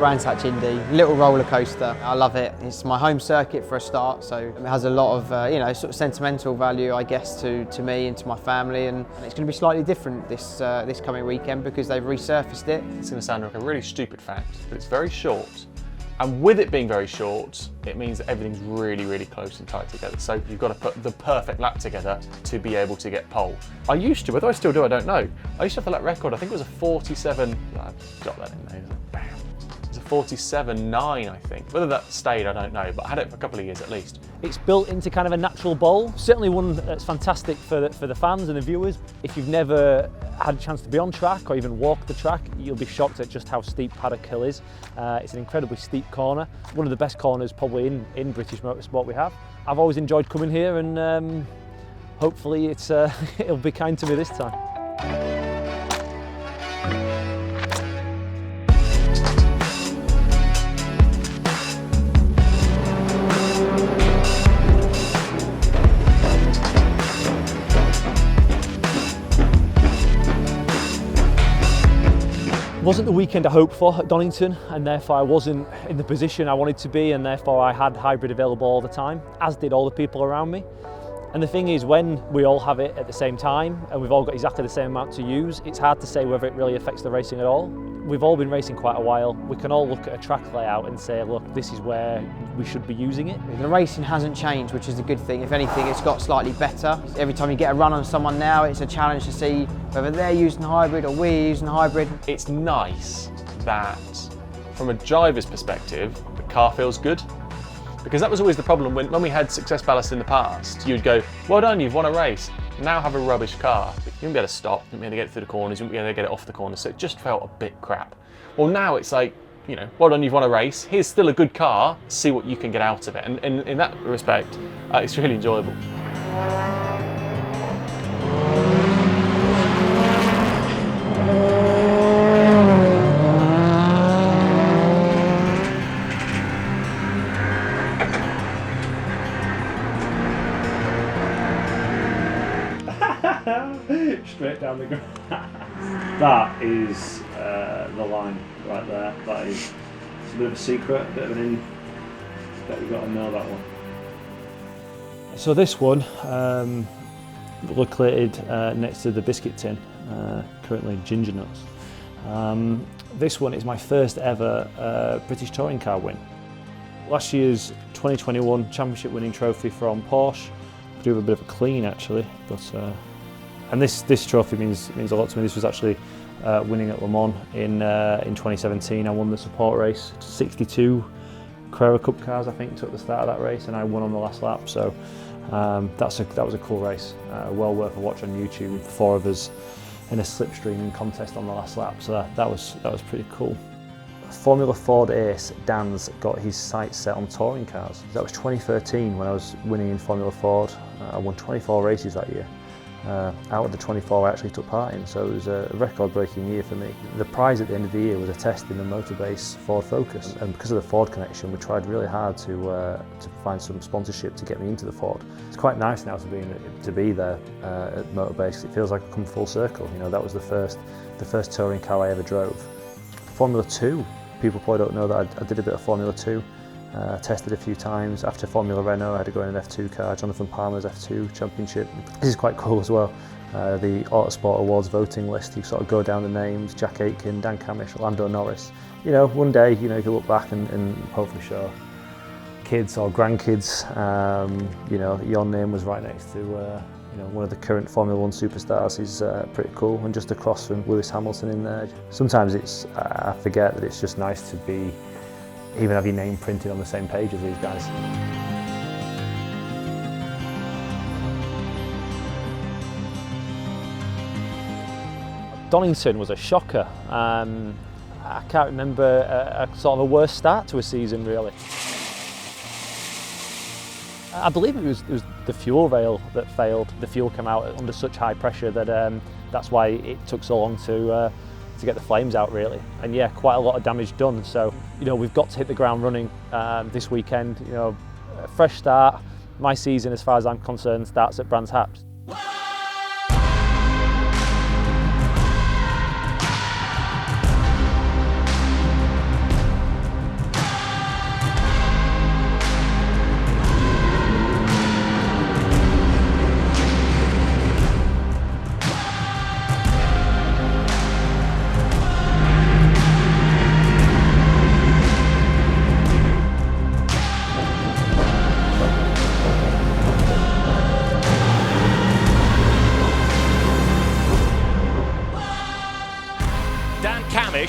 Brands Hatch Indy, little roller coaster. I love it. It's my home circuit for a start, so it has a lot of sort of sentimental value, I guess, to me and to my family. And it's going to be slightly different this coming weekend because they've resurfaced it. It's going to sound like a really stupid fact, but it's very short. And with it being very short, it means that everything's really, really close and tight together. So you've got to put the perfect lap together to be able to get pole. I used to, whether I still do, I don't know. I used to have the lap record, I think it was a 47, I've got that in there, bam. It was a 47.9, I think. Whether that stayed, I don't know, but I had it for a couple of years at least. It's built into kind of a natural bowl, certainly one that's fantastic for the fans and the viewers. If you've never had a chance to be on track or even walk the track, you'll be shocked at just how steep Paddock Hill is. It's an incredibly steep corner, one of the best corners probably in British motorsport we have. I've always enjoyed coming here, and hopefully it'll be kind to me this time. It wasn't the weekend I hoped for at Donington, and therefore I wasn't in the position I wanted to be, and therefore I had hybrid available all the time, as did all the people around me. And the thing is, when we all have it at the same time and we've all got exactly the same amount to use, it's hard to say whether it really affects the racing at all. We've all been racing quite a while. We can all look at a track layout and say, look, this is where we should be using it. The racing hasn't changed, which is a good thing. If anything, it's got slightly better. Every time you get a run on someone now, it's a challenge to see whether they're using hybrid or we're using hybrid. It's nice that, from a driver's perspective, the car feels good. Because that was always the problem when we had success ballast in the past. You'd go, well done, you've won a race. Now have a rubbish car. You wouldn't be able to stop, you wouldn't be able to get it through the corners, you wouldn't be able to get it off the corners, so it just felt a bit crap. Well, now it's like, you know, well done, you've won a race. Here's still a good car, see what you can get out of it. And in that respect, it's really enjoyable. Straight down the grass. That is the line right there. That is, it's a bit of a secret, a bit of an in. Bet you've got to know that one. So this one, located next to the biscuit tin, currently ginger nuts. This one is my first ever British touring car win. Last year's 2021 championship winning trophy from Porsche. I do have a bit of a clean actually, but and this trophy means a lot to me. This was actually winning at Le Mans in 2017. I won the support race. 62 Carrera Cup cars, I think, took the start of that race, and I won on the last lap. So that was a cool race. Well worth a watch on YouTube. 4 of us in a slipstreaming contest on the last lap. So that was pretty cool. Formula Ford ace Dan's got his sights set on touring cars. That was 2013 when I was winning in Formula Ford. I won 24 races that year. Out of the 24 I actually took part in, so it was a record-breaking year for me. The prize at the end of the year was a test in the Motorbase Ford Focus, and because of the Ford connection, we tried really hard to find some sponsorship to get me into the Ford. It's quite nice now to be there at Motorbase. It feels like I've come full circle. You know, that was the first touring car I ever drove. Formula 2. People probably don't know that I did a bit of Formula 2. Tested a few times. After Formula Renault, I had to go in an F2 car, Jonathan Palmer's F2 Championship. This is quite cool as well. The Autosport Awards voting list, you sort of go down the names: Jack Aitken, Dan Cammish, Lando Norris. You know, one day, you know, you can look back and hopefully show kids or grandkids, you know, your name was right next to you know, one of the current Formula 1 superstars. Is pretty cool, and just across from Lewis Hamilton in there. Sometimes I forget that it's just nice to even have your name printed on the same page as these guys. Donington was a shocker. I can't remember a sort of a worse start to a season, really. I believe it was the fuel rail that failed. The fuel came out under such high pressure that that's why it took so long to get the flames out, really. And yeah, quite a lot of damage done. So, you know, we've got to hit the ground running this weekend. You know, a fresh start. My season, as far as I'm concerned, starts at Brands Hatch.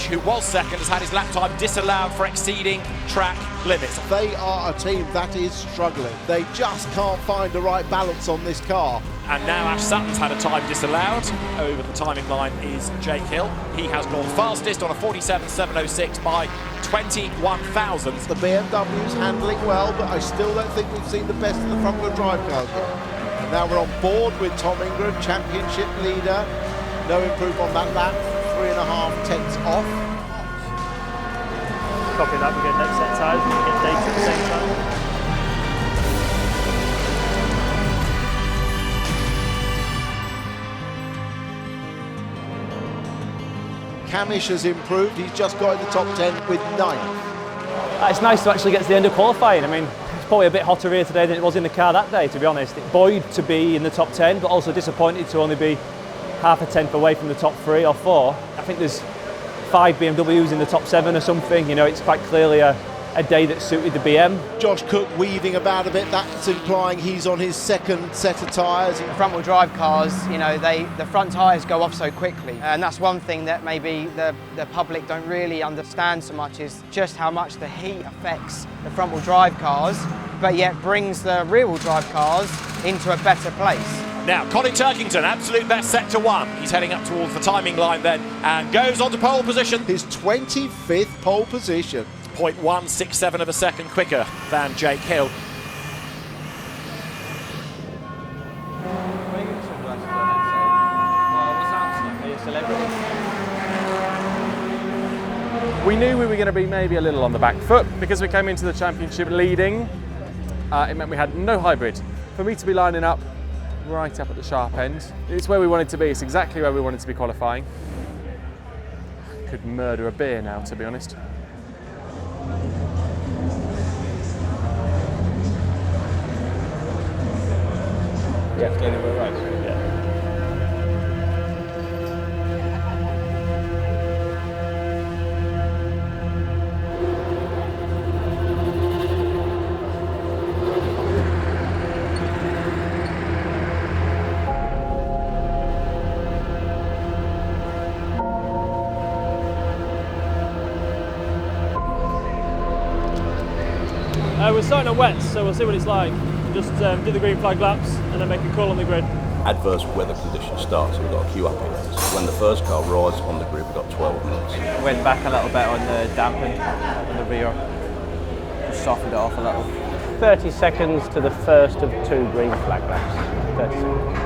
Cammish, who was second, has had his lap time disallowed for exceeding track limits. They are a team that is struggling. They just can't find the right balance on this car. And now Ash Sutton's had a time disallowed. Over the timing line is Jake Hill. He has gone fastest on a 47.706 by 21 thousandths. The BMW's handling well, but I still don't think we've seen the best of the front-wheel drive cars yet. And now we're on board with Tom Ingram, championship leader. No improve on that lap, 3.5 tenths off. Copy that, we get next set tyres, we get dates at the same time. Cammish has improved, he's just got in the top 10 with 9th. It's nice to actually get to the end of qualifying. I mean, it's probably a bit hotter here today than it was in the car that day, to be honest. It buoyed to be in the top 10, but also disappointed to only be half a tenth away from the top 3 or 4. I think there's 5 BMWs in the top 7 or something. You know, it's quite clearly a day that suited the BM. Josh Cook weaving about a bit, that's implying he's on his second set of tyres. The front-wheel drive cars, you know, the front tyres go off so quickly, and that's one thing that maybe the public don't really understand so much, is just how much the heat affects the front-wheel drive cars, but yet brings the rear-wheel drive cars into a better place. Now, Colin Turkington, absolute best sector 1. He's heading up towards the timing line then and goes on to pole position. His 25th pole position. 0.167 of a second quicker than Jake Hill. We knew we were going to be maybe a little on the back foot because we came into the championship leading. It meant we had no hybrid. For me to be lining up right up at the sharp end, it's where we wanted to be. It's exactly where we wanted to be qualifying. Could murder a beer now, to be honest. Yeah, we're right. Yeah. We're starting at wet, so we'll see what it's like. Just do the green flag laps and then make a call on the grid. Adverse weather conditions start, so we've got to queue up here. So when the first car arrives on the grid, we've got 12 minutes. Went back a little bit on the damping on the rear. Just softened it off a little. 30 seconds to the first of 2 green flag laps. 30 seconds.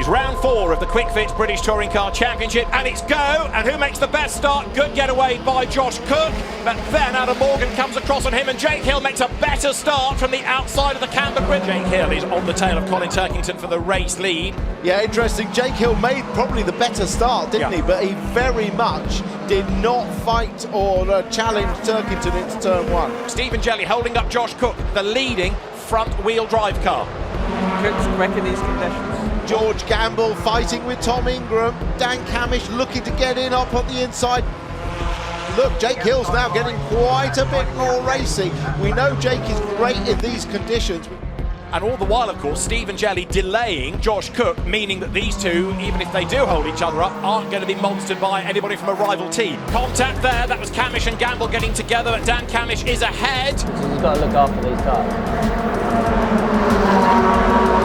Round 4 of the Kwik Fit British Touring Car Championship, and it's go, and who makes the best start? Good getaway by Josh Cook, but then Adam Morgan comes across on him and Jake Hill makes a better start from the outside of the camber grid. Jake Hill is on the tail of Colin Turkington for the race lead. Yeah, interesting. Jake Hill made probably the better start, didn't he? But he very much did not fight or challenge Turkington into turn 1. Stephen Jelly holding up Josh Cook, the leading front-wheel drive car. Cook's quick in these conditions. George Gamble fighting with Tom Ingram. Dan Cammish looking to get in up on the inside. Look, Jake Hill's now getting quite a bit more racy. We know Jake is great in these conditions. And all the while, of course, Stephen Jelly delaying Josh Cook, meaning that these two, even if they do hold each other up, aren't going to be monstered by anybody from a rival team. Contact there, that was Cammish and Gamble getting together, but Dan Cammish is ahead. So you've got to look after these cars.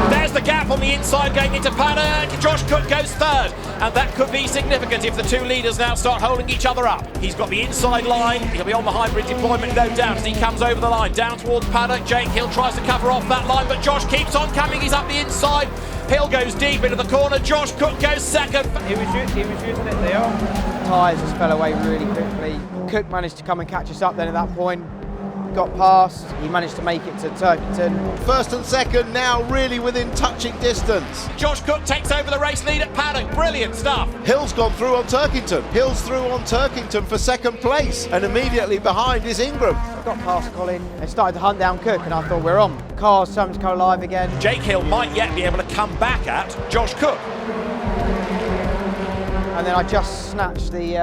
There's the gap on the inside going into paddock. Josh Cook goes third, and that could be significant if the two leaders now start holding each other up. He's got the inside line. He'll be on the hybrid deployment, no doubt, as he comes over the line. Down towards paddock, Jake Hill tries to cover off that line, but Josh keeps on coming. He's up the inside. Hill goes deep into the corner. Josh Cook goes second. He was using it there. Tyres just fell away really quickly. Cook managed to come and catch us up then at that point. got past, he managed to make it to Turkington. First and second now really within touching distance. Josh Cook takes over the race lead at Paddock. Brilliant stuff. Hill's gone through on Turkington. Hill's through on Turkington for second place, and immediately behind is Ingram. Got past Colin and started to hunt down Cook, and I thought we're on. Cars starting to go live again. Jake Hill might yet be able to come back at Josh Cook. And then I just snatched the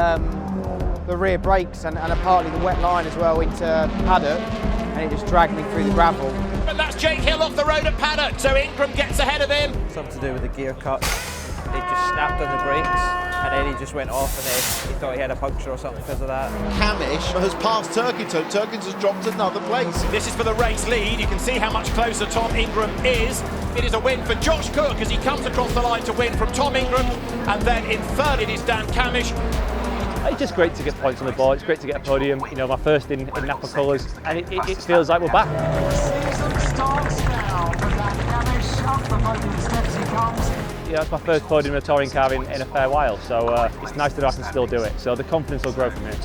rear brakes and partly the wet line as well into Paddock, and it just dragged me through the gravel. And that's Jake Hill off the road at Paddock, so Ingram gets ahead of him. Something to do with the gear cut. It just snapped on the brakes, and then he just went off, and then he thought he had a puncture or something because of that. Cammish has passed Turkington. Turkington's dropped another place. This is for the race lead. You can see how much closer Tom Ingram is. It is a win for Josh Cook as he comes across the line to win from Tom Ingram, and then in third it is Dan Cammish. It's just great to get points on the board. It's great to get a podium. You know, my first in Napa colours, and it feels like we're back. Yeah, it's my first podium in a touring car in a fair while, so it's nice that I can still do it. So the confidence will grow from here.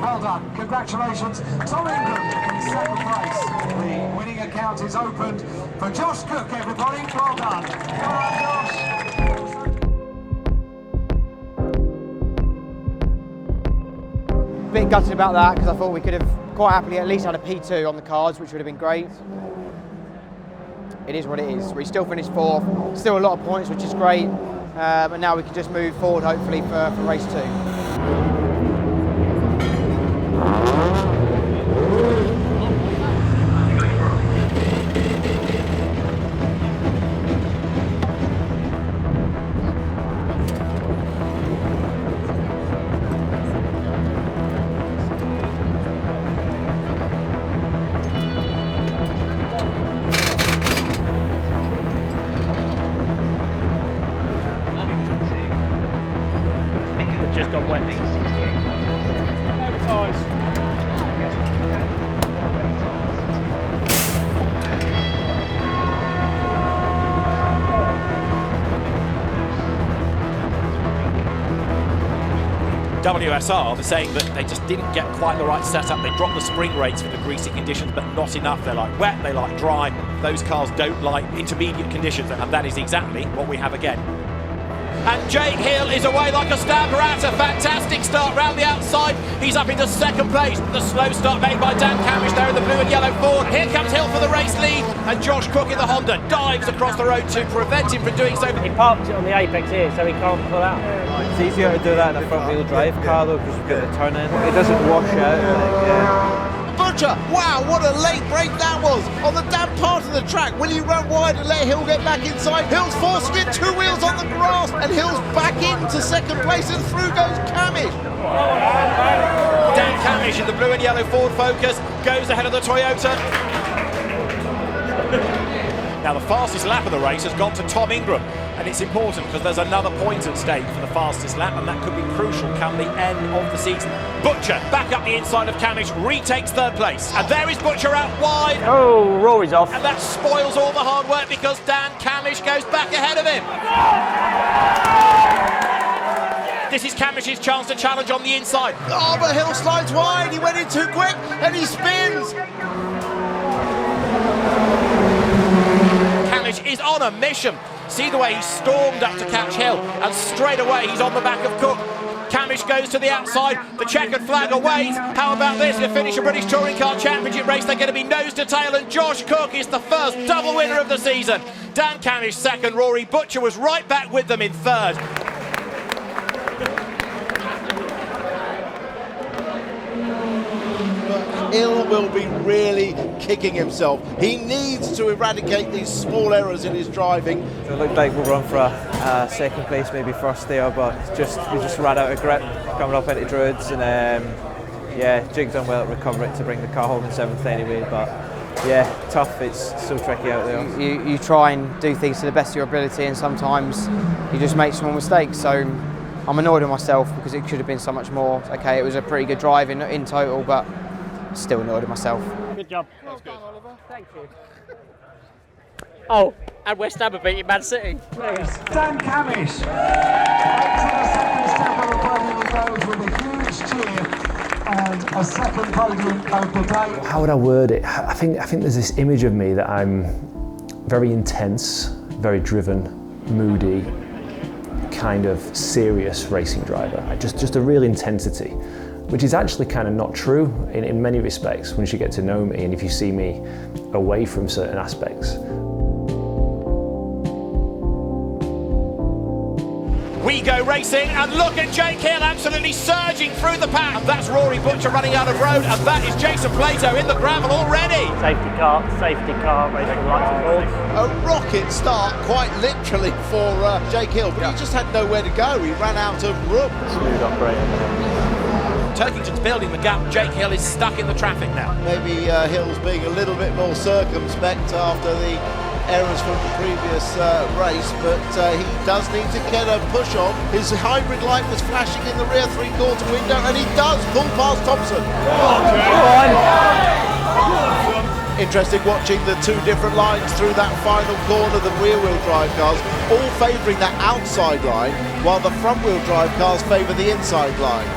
Well done, congratulations. Tom Ingram in second place. The winning account is opened for Josh Cook, everybody. Well done. Well done, Josh. A bit gutted about that because I thought we could have quite happily at least had a P2 on the cards, which would have been great. It is what it is. We still finished fourth, still a lot of points, which is great. But now we can just move forward, hopefully, for race 2. Just got wet. WSR, they're saying that they just didn't get quite the right setup. They dropped the spring rates for the greasy conditions, but not enough. They like wet, they like dry. Those cars don't like intermediate conditions, and that is exactly what we have again. And Jake Hill is away like a stab rat. A fantastic start round the outside. He's up into second place. The slow start made by Dan Cammish there in the blue and yellow Ford. Here comes Hill for the race lead, and Josh Cook in the Honda dives across the road to prevent him from doing so. He parked it on the apex here, so he can't pull out. It's easier to do that in a front-wheel drive car though, because you've got the turn in. It doesn't wash out. Butcher, wow, what a late break that was on the damp part of the track. Will he run wide and let Hill get back inside? Hill's forcing it, 2 wheels on the grass, and Hill's back into second place, and through goes Cammish. Dan Cammish in the blue and yellow Ford Focus goes ahead of the Toyota. Now the fastest lap of the race has gone to Tom Ingram, and it's important because there's another point at stake for the fastest lap, and that could be crucial come the end of the season. Butcher back up the inside of Cammish, retakes third place, and there is Butcher out wide. Oh, Rory's off. And that spoils all the hard work because Dan Cammish goes back ahead of him. This is Cammish's chance to challenge on the inside. Oh, but Hill slides wide, he went in too quick, and he spins. Cammish is on a mission. See the way he stormed up to catch Hill, and straight away he's on the back of Cook. Cammish goes to the outside, the checkered flag awaits. How about this? To finish a British Touring Car Championship race, they're going to be nose to tail, and Josh Cook is the first double winner of the season. Dan Cammish second, Rory Butcher was right back with them in third. Hill will be really kicking himself. He needs to eradicate these small errors in his driving. It looked like we'll run for a second place, maybe first there, but we just ran out of grip coming up into Druids, and yeah, Jig's done well to recover it to bring the car home in seventh anyway, but yeah, tough. It's so tricky out there. You try and do things to the best of your ability, and sometimes you just make small mistakes. So I'm annoyed with myself because it could have been so much more. Okay, it was a pretty good drive in total, but still annoyed with myself. Good job. That's good. Oliver. Thank you. Oh, and West Ham have beaten Man City. Dan Cammish. 8 seconds step on the podium, he goes with a huge and a second podium of the day. How would I word it? I think there's this image of me that I'm very intense, very driven, moody, kind of serious racing driver. Just a real intensity, which is actually kind of not true in many respects once you get to know me and if you see me away from certain aspects. We go racing, and look at Jake Hill absolutely surging through the pack. And that's Rory Butcher running out of road, and that is Jason Plato in the gravel already. Safety car, racing lights are called. A rocket start, quite literally, for Jake Hill, but he just had nowhere to go. He ran out of room. Smooth operator. Turkington's building the gap. Jake Hill is stuck in the traffic now. Maybe Hill's being a little bit more circumspect after the errors from the previous race, but he does need to get a push on. His hybrid light was flashing in the rear three-quarter window, and he does pull past Thompson. Interesting watching the two different lines through that final corner, the rear-wheel drive cars all favouring that outside line, while the front-wheel drive cars favour the inside line.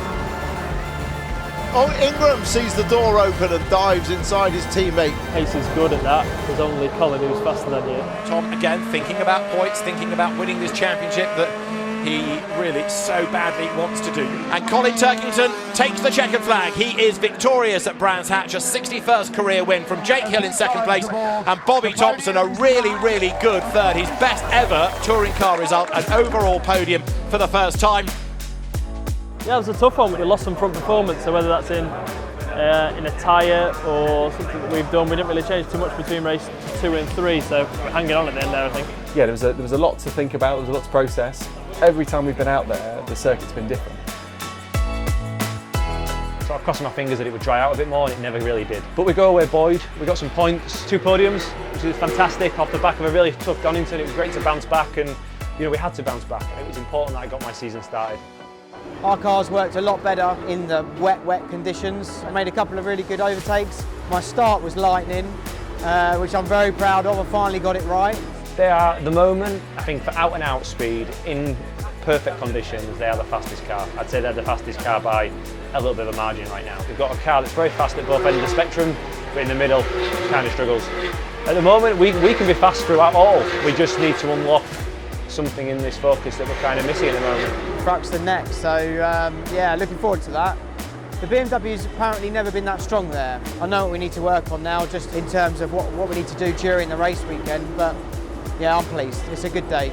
Oh, Ingram sees the door open and dives inside his teammate. Pace is good at that. There's only Colin who's faster than you. Tom, again, thinking about points, thinking about winning this championship that he really so badly wants to do. And Colin Turkington takes the checkered flag. He is victorious at Brands Hatch, a 61st career win from Jake Hill in second place, and Bobby Thompson a really good third. His best ever touring car result, an overall podium for the first time. Yeah, it was a tough one. We lost some front performance, so whether that's in a tyre or something that we've done, we didn't really change too much between race 2 and 3, so we're hanging on at the end there, I think. Yeah, there was a lot to think about, there was a lot to process. Every time we've been out there, the circuit's been different. Sort of crossing my fingers that it would dry out a bit more, and it never really did. But we go away buoyed, we got some points, 2 podiums, which is fantastic off the back of a really tough Donington. It was great to bounce back, and we had to bounce back, and it was important that I got my season started. Our cars worked a lot better in the wet conditions. I made a couple of really good overtakes. My start was lightning, which I'm very proud of. I finally got it right. They are, at the moment, I think for out and out speed, in perfect conditions, they are the fastest car. I'd say they're the fastest car by a little bit of a margin right now. We've got a car that's very fast at both ends of the spectrum, but in the middle, kind of struggles. At the moment, we can be fast throughout all. We just need to unlock something in this focus that we're kind of missing at the moment. Thruxton next, so yeah, looking forward to that. The BMW's apparently never been that strong there. I know what we need to work on now, just in terms of what we need to do during the race weekend, but yeah, I'm pleased. It's a good day.